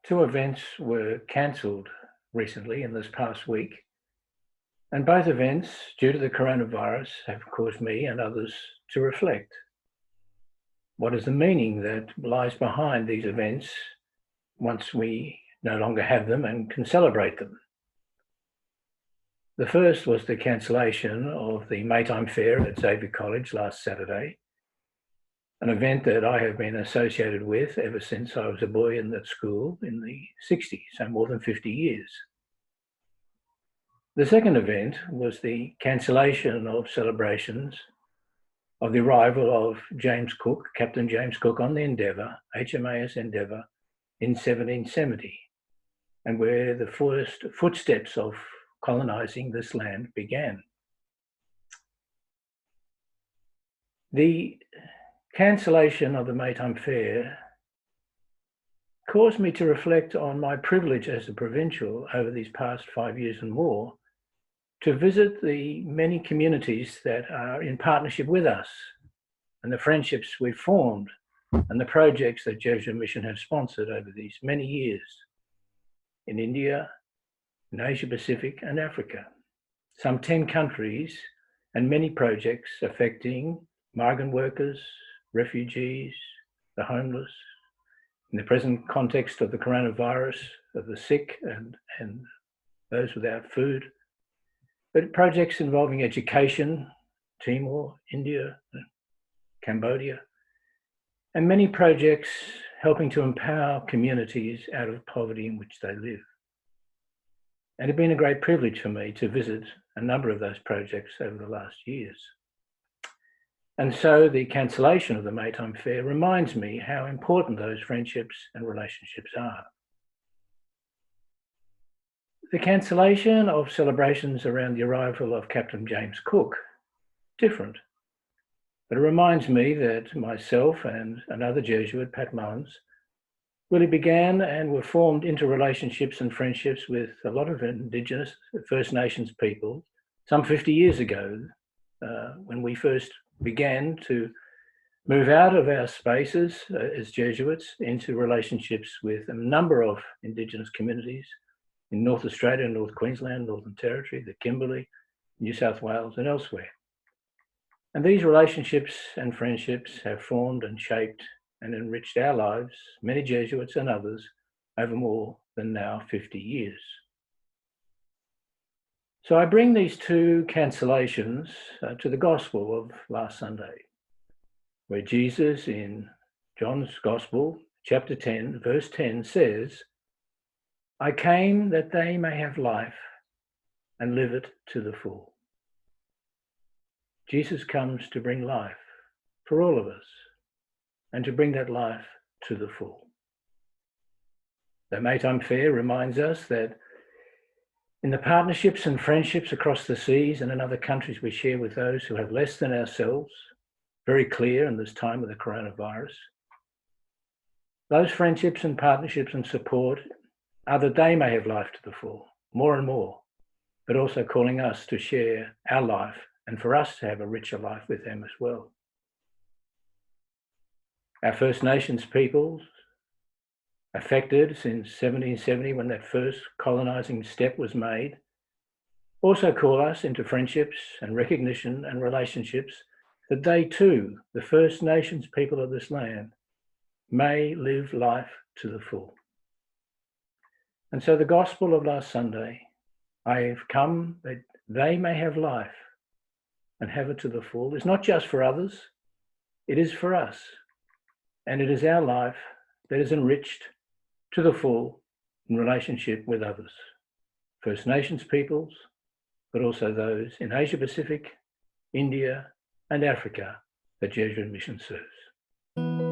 Two events were cancelled recently in this past week, and both events, due to the coronavirus, have caused me and others to reflect. What is the meaning that lies behind these events once we no longer have them and can celebrate them? The first was the cancellation of the Maytime Fair at Xavier College last Saturday, an event that I have been associated with ever since I was a boy in that school in the 60s, so more than 50 years. The second event was the cancellation of celebrations of the arrival of James Cook, Captain James Cook, on the Endeavour, HMAS Endeavour, in 1770, and where the first footsteps of colonising this land began. The cancellation of the Maytime Fair caused me to reflect on my privilege as a provincial over these past 5 years and more to visit the many communities that are in partnership with us and the friendships we've formed and the projects that Jesuit Mission have sponsored over these many years in India, in Asia Pacific and Africa. Some 10 countries and many projects affecting migrant workers, refugees, the homeless, in the present context of the coronavirus, of the sick and those without food, but projects involving education, Timor, India, Cambodia, and many projects helping to empower communities out of poverty in which they live. And it's been a great privilege for me to visit a number of those projects over the last years. And so the cancellation of the Maytime Fair reminds me how important those friendships and relationships are. The cancellation of celebrations around the arrival of Captain James Cook, different. But it reminds me that myself and another Jesuit, Pat Mullins, really began and were formed into relationships and friendships with a lot of Indigenous First Nations people some 50 years ago, when we first began to move out of our spaces as Jesuits into relationships with a number of Indigenous communities in North Australia, North Queensland, Northern Territory, the Kimberley, New South Wales and elsewhere. And these relationships and friendships have formed and shaped and enriched our lives, many Jesuits and others, over more than now 50 years. So I bring these two cancellations to the Gospel of last Sunday, where Jesus in John's Gospel, chapter 10, verse 10 says, "I came that they may have life and live it to the full." Jesus comes to bring life for all of us and to bring that life to the full. The Maytime Fair reminds us that in the partnerships and friendships across the seas and in other countries we share with those who have less than ourselves, very clear in this time of the coronavirus, those friendships and partnerships and support are that they may have life to the full, more and more, but also calling us to share our life and for us to have a richer life with them as well. Our First Nations peoples, affected since 1770 when that first colonising step was made, also call us into friendships and recognition and relationships that they too, the First Nations people of this land, may live life to the full. And so the Gospel of last Sunday, I have come that they may have life and have it to the full, is not just for others, it is for us. And it is our life that is enriched to the full in relationship with others, First Nations peoples, but also those in Asia Pacific, India, and Africa that Jesuit Mission serves.